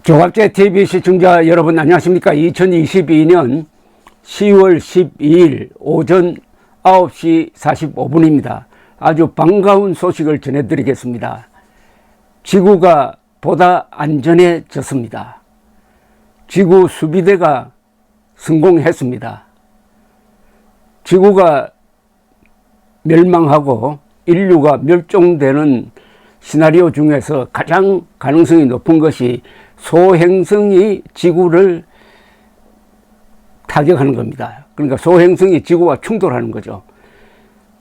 조갑제 TV 시청자 여러분 안녕하십니까. 2022년 10월 12일 오전 9시 45분입니다. 아주 반가운 소식을 전해드리겠습니다. 지구가 보다 안전해졌습니다. 지구 수비대가 성공했습니다. 지구가 멸망하고 인류가 멸종되는 시나리오 중에서 가장 가능성이 높은 것이 소행성이 지구를 타격하는 겁니다. 그러니까 소행성이 지구와 충돌하는 거죠.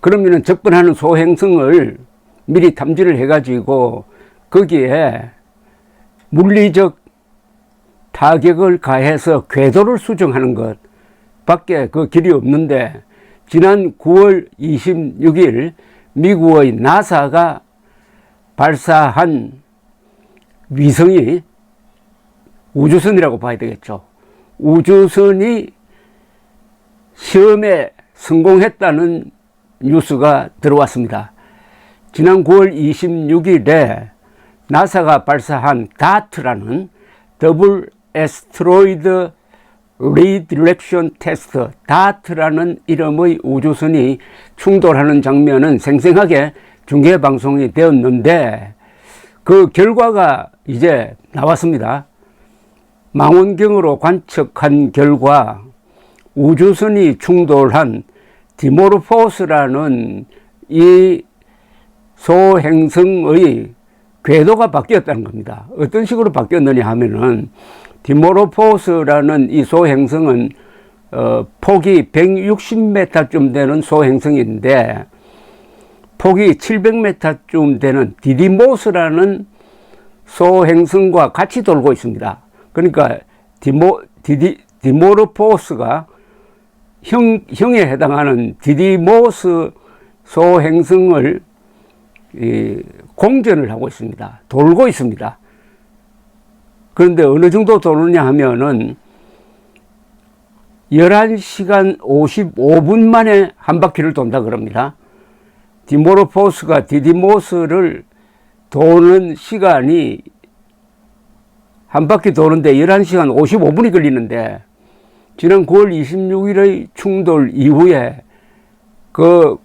그러면 접근하는 소행성을 미리 탐지를 해가지고 거기에 물리적 타격을 가해서 궤도를 수정하는 것 밖에 그 길이 없는데, 지난 9월 26일 미국의 나사가 발사한 위성이, 우주선이라고 봐야 되겠죠. 우주선이 시험에 성공했다는 뉴스가 들어왔습니다. 지난 9월 26일에 나사가 발사한 DART라는 더블 애스트로이드 리디렉션 테스트, DART라는 이름의 우주선이 충돌하는 장면은 생생하게 중계 방송이 되었는데, 그 결과가 이제 나왔습니다. 망원경으로 관측한 결과 우주선이 충돌한 디모르포스라는 이 소행성의 궤도가 바뀌었다는 겁니다. 어떤 식으로 바뀌었느냐 하면은, 디모르포스라는 이 소행성은 폭이 160m쯤 되는 소행성인데, 폭이 700m쯤 되는 디디모스라는 소행성과 같이 돌고 있습니다. 그러니까 디모르포스가 형에 해당하는 디디모스 소행성을 공전을 하고 있습니다. 돌고 있습니다. 그런데 어느 정도 도느냐 하면은 11시간 55분 만에 한 바퀴를 돈다 그럽니다. 디모르포스가 디디모스를 도는 시간이 한 바퀴 도는데 11시간 55분이 걸리는데, 지난 9월 26일의 충돌 이후에 그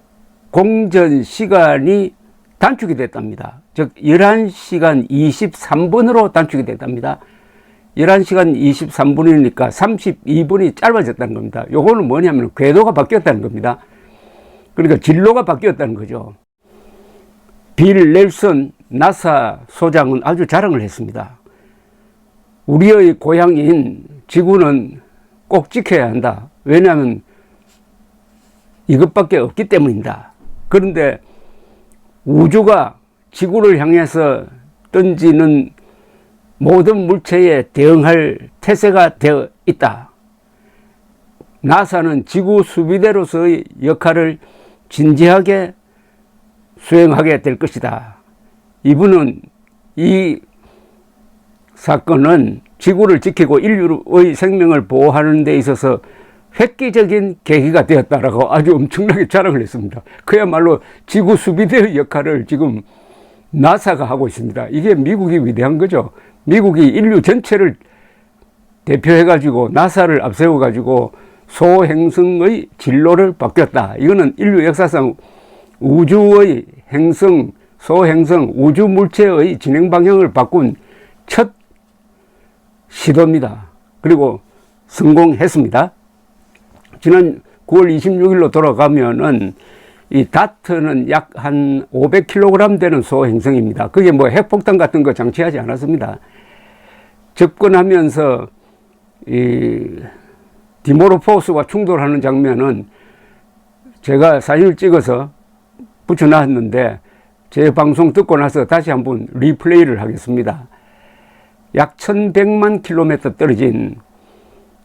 공전 시간이 단축이 됐답니다. 즉 11시간 23분으로 단축이 됐답니다. 11시간 23분이니까 32분이 짧아졌다는 겁니다. 요거는 뭐냐면 궤도가 바뀌었다는 겁니다. 그러니까 진로가 바뀌었다는 거죠. 빌 넬슨 나사 소장은 아주 자랑을 했습니다. 우리의 고향인 지구는 꼭 지켜야 한다. 왜냐하면 이것밖에 없기 때문입니다. 그런데 우주가 지구를 향해서 던지는 모든 물체에 대응할 태세가 되어 있다. 나사는 지구 수비대로서의 역할을 진지하게 수행하게 될 것이다. 이분은 이 사건은 지구를 지키고 인류의 생명을 보호하는 데 있어서 획기적인 계기가 되었다라고 아주 엄청나게 자랑을 했습니다. 그야말로 지구 수비대의 역할을 지금 나사가 하고 있습니다. 이게 미국이 위대한 거죠. 미국이 인류 전체를 대표해가지고 나사를 앞세워가지고 소행성의 진로를 바뀌었다. 이거는 인류 역사상 우주의 행성, 소행성, 우주 물체의 진행 방향을 바꾼 첫 시도입니다. 그리고 성공했습니다. 지난 9월 26일로 돌아가면은 이 다트는 약 한 500kg 되는 소행성입니다. 그게 뭐 핵폭탄 같은 거 장치하지 않았습니다. 접근하면서 이 디모르포스와 충돌하는 장면은 제가 사진을 찍어서 붙여놨는데, 제 방송 듣고 나서 다시 한번 리플레이를 하겠습니다. 약 1100만 킬로미터 떨어진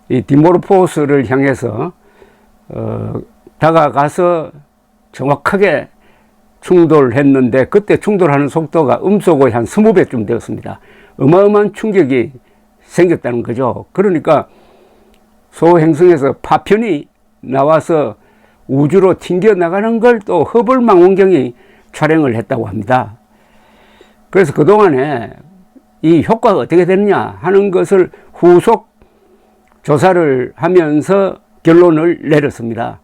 이 디모르포스를 향해서 다가가서 정확하게 충돌했는데, 그때 충돌하는 속도가 음속의 한 20배쯤 되었습니다. 어마어마한 충격이 생겼다는 거죠. 그러니까 소행성에서 파편이 나와서 우주로 튕겨나가는 걸 또 허블 망원경이 촬영을 했다고 합니다. 그래서 그동안에 이 효과가 어떻게 되느냐 하는 것을 후속 조사를 하면서 결론을 내렸습니다.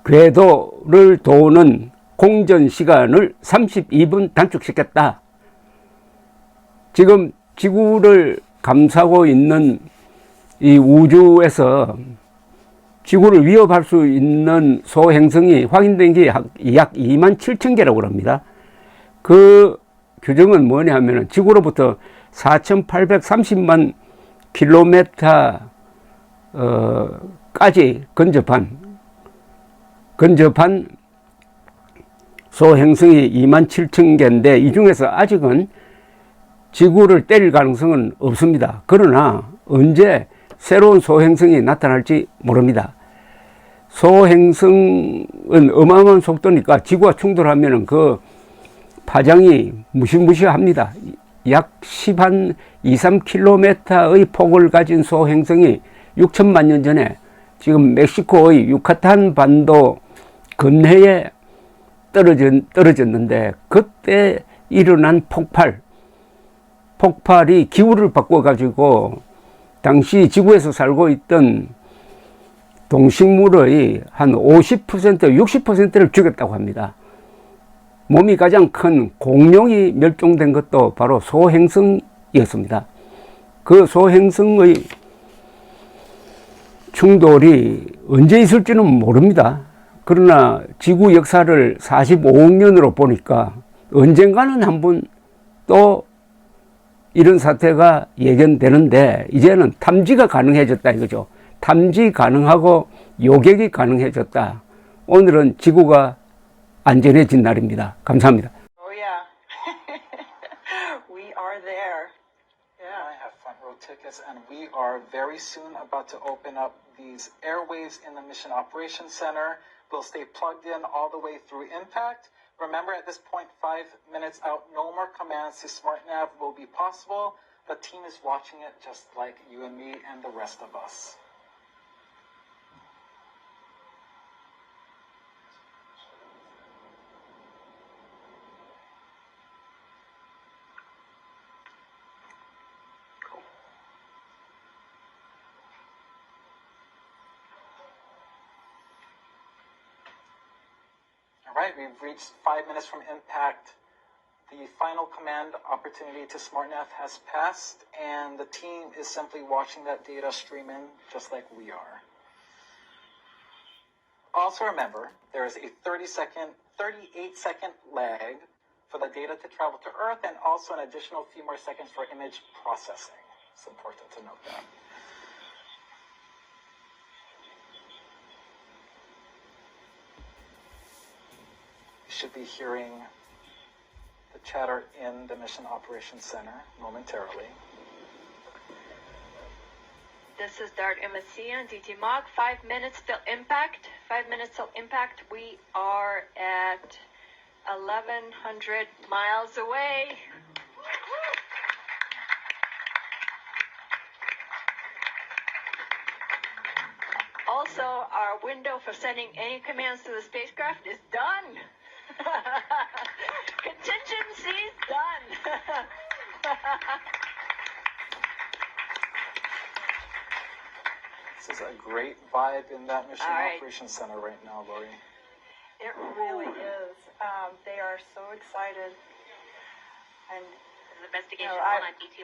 궤도를 도는 공전 시간을 32분 단축시켰다. 지금 지구를 감싸고 있는 이 우주에서 지구를 위협할 수 있는 소행성이 확인된 게 약 2만 7천 개라고 합니다. 그 규정은 뭐냐 하면 지구로부터 4,830만 킬로미터까지 근접한 소행성이 2만 7천 개인데 이 중에서 아직은 지구를 때릴 가능성은 없습니다. 그러나 언제 새로운 소행성이 나타날지 모릅니다. 소행성은 어마어마한 속도니까 지구와 충돌하면 그 파장이 무시무시합니다. 약 10한 2, 3km의 폭을 가진 소행성이 6천만 년 전에 지금 멕시코의 유카탄 반도 근해에 떨어졌는데 그때 일어난 폭발이 기후를 바꿔가지고 당시 지구에서 살고 있던 동식물의 한 50%, 60%를 죽였다고 합니다. 몸이 가장 큰 공룡이 멸종된 것도 바로 소행성이었습니다. 그 소행성의 충돌이 언제 있을지는 모릅니다. 그러나 지구 역사를 45억 년으로 보니까 언젠가는 한번 또 이런 사태가 예견되는데 이제는 탐지가 가능해졌다 이거죠. 탐지 가능하고 요격이 가능해졌다. 오늘은 지구가 안전해진 날입니다. 감사합니다. Oh yeah, we are there. Yeah, I have front row tickets, and we are very soon about to open up these airwaves in the Mission Operations Center. We'll stay plugged in all the way through impact. Remember, at this point, 5 minutes out, no more commands to SmartNav will be possible. The team is watching it just like you and me and the rest of us. All right, we've reached 5 minutes from impact. The final command opportunity to SmartNav has passed, and the team is simply watching that data stream in just like we are. Also remember, there is a 38-second lag for the data to travel to Earth, and also an additional few more seconds for image processing. It's important to note that. Should be hearing the chatter in the Mission Operations Center momentarily. This is Dart MSC on DT Mach. 5 minutes till impact. 5 minutes till impact. We are at 1,100 miles away. Also, our window for sending any commands to the spacecraft is done. Contingency's done. This is a great vibe in that Mission All right. Operations Center right now, Lori. It really is. They are so excited. And Investigation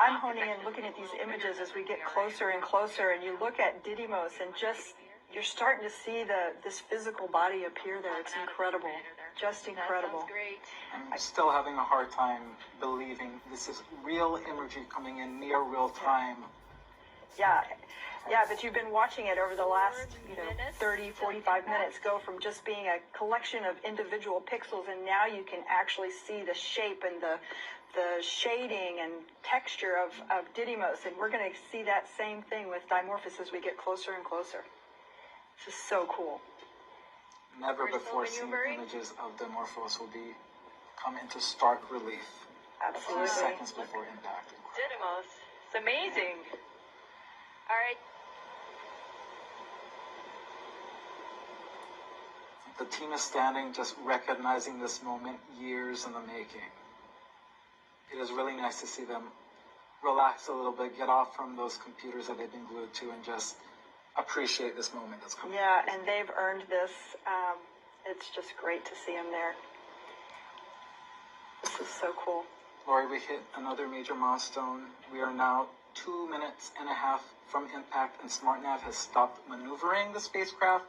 I'm honing in looking at these images as we get closer and closer, and you look at Didymos, and just you're starting to see this physical body appear there. It's incredible, just incredible. That sounds great. I'm still having a hard time believing this is real imagery coming in near real time. Yeah, but you've been watching it over the last 30, 45 minutes go from just being a collection of individual pixels, and now you can actually see the shape and the shading and texture of Didymos, and we're going to see that same thing with Dimorphos as we get closer and closer. This is so cool. Never We're before still seen maneuvering. images of Dimorphos will come into stark relief a few Absolutely. seconds before impact. Didymos. It's amazing. All right. The team is standing, just recognizing this moment, years in the making. It is really nice to see them relax a little bit, get off from those computers that they've been glued to, and just appreciate this moment that's coming. Yeah, and they've earned this. It's just great to see them there. This is so cool. Lori, we hit another major milestone. We are now 2.5 minutes from impact, and SmartNav has stopped maneuvering the spacecraft.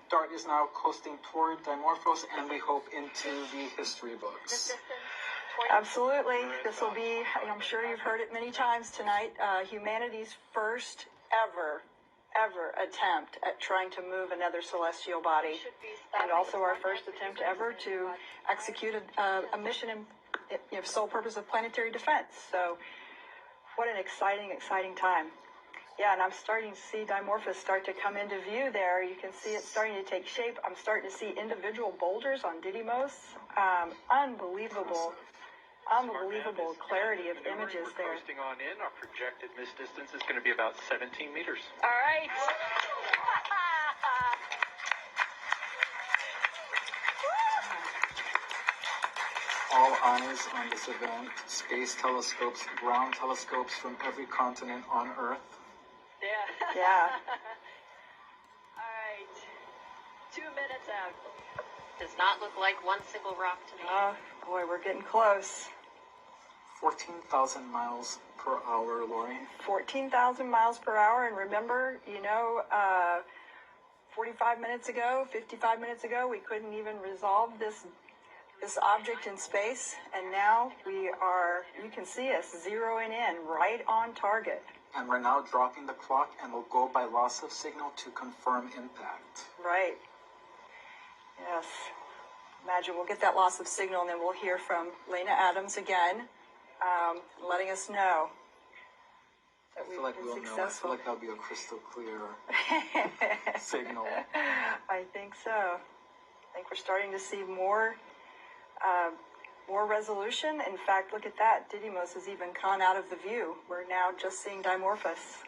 DART is now coasting toward Dimorphos, and we hope into the history books. Absolutely. This will be, I'm sure you've heard it many times tonight, humanity's first ever attempt at trying to move another celestial body, and also our first attempt ever to execute a mission in sole purpose of planetary defense. So what an exciting time. Yeah, and I'm starting to see Dimorphos start to come into view there. You can see it starting to take shape. I'm starting to see individual boulders on Didymos. Unbelievable clarity of images there. Coasting on in, our projected miss distance is going to be about 17 meters. All right. All eyes on this event. Space telescopes, ground telescopes from every continent on Earth. Yeah. All right. 2 minutes out. Does not look like one single rock to me. Oh, boy, we're getting close. 14,000 miles per hour, Lori. 14,000 miles per hour. And remember, 45 minutes ago, 55 minutes ago, we couldn't even resolve this object in space. And now you can see us zeroing in right on target. And we're now dropping the clock, and we'll go by loss of signal to confirm impact. Right. Yes. Imagine we'll get that loss of signal, and then we'll hear from Lena Adams again, letting us know that I feel like we'll know. I feel successful. like that'll be a crystal clear signal. I think so. I think we're starting to see more resolution. In fact, look at that. Didymos has even gone out of the view. We're now just seeing Dimorphos.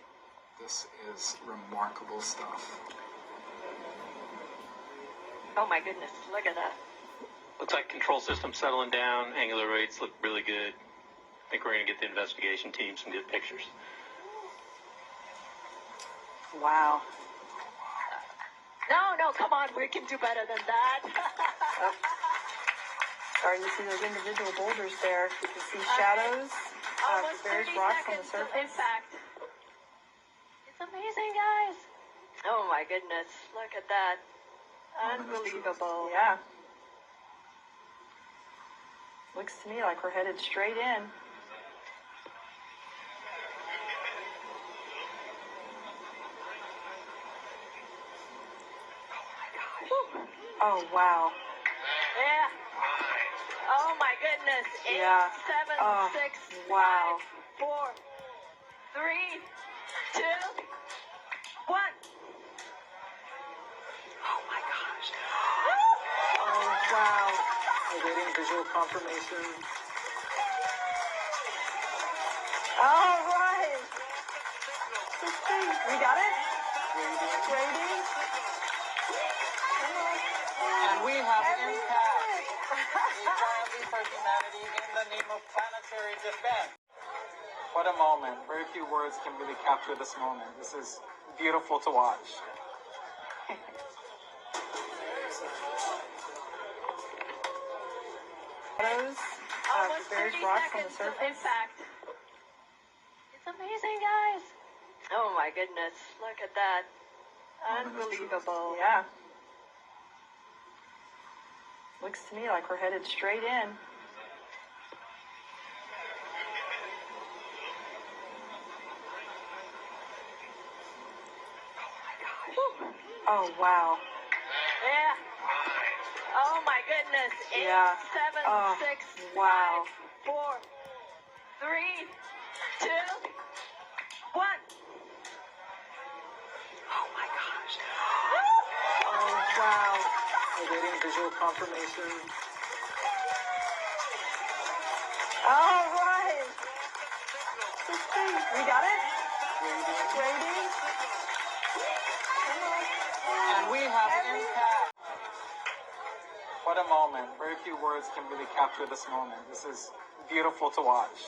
This is remarkable stuff. Oh my goodness, look at that. Looks like control system settling down. Angular rates look really good. I think we're going to get the investigation team some good pictures. Wow. No, come on, we can do better than that. Starting to see those individual boulders there. You can see shadows of Almost various 30 rocks on the seconds till surface. impact. It's amazing, guys. Oh my goodness, look at that. Unbelievable. Yeah. Looks to me like we're headed straight in. Oh, wow. Yeah. Oh my goodness. 8, Yeah. 7, Oh, 6, wow. 5, 4, 3, 2, 1. Oh, my gosh. Oh, wow. Awaiting visual confirmation. All right. Let's see. We got it? Waiting. And we have impact. Equality for humanity in the name of planetary defense. What a moment. Very few words can really capture this moment. This is beautiful to watch. Shadows of Almost various 30 rocks on the seconds till surface. impact. It's amazing, guys. Oh my goodness, look at that. Unbelievable. Yeah. Looks to me like we're headed straight in. Oh, wow. Yeah. Oh my goodness. 8, Yeah. 7, Oh, 6, wow. 5, 4, 3, 2, 1. Oh, my gosh. Oh, wow. Awaiting visual confirmation. All right. Let's see. We got it? Waiting. And we have impact. What a moment. Very few words can really capture this moment. This is beautiful to watch.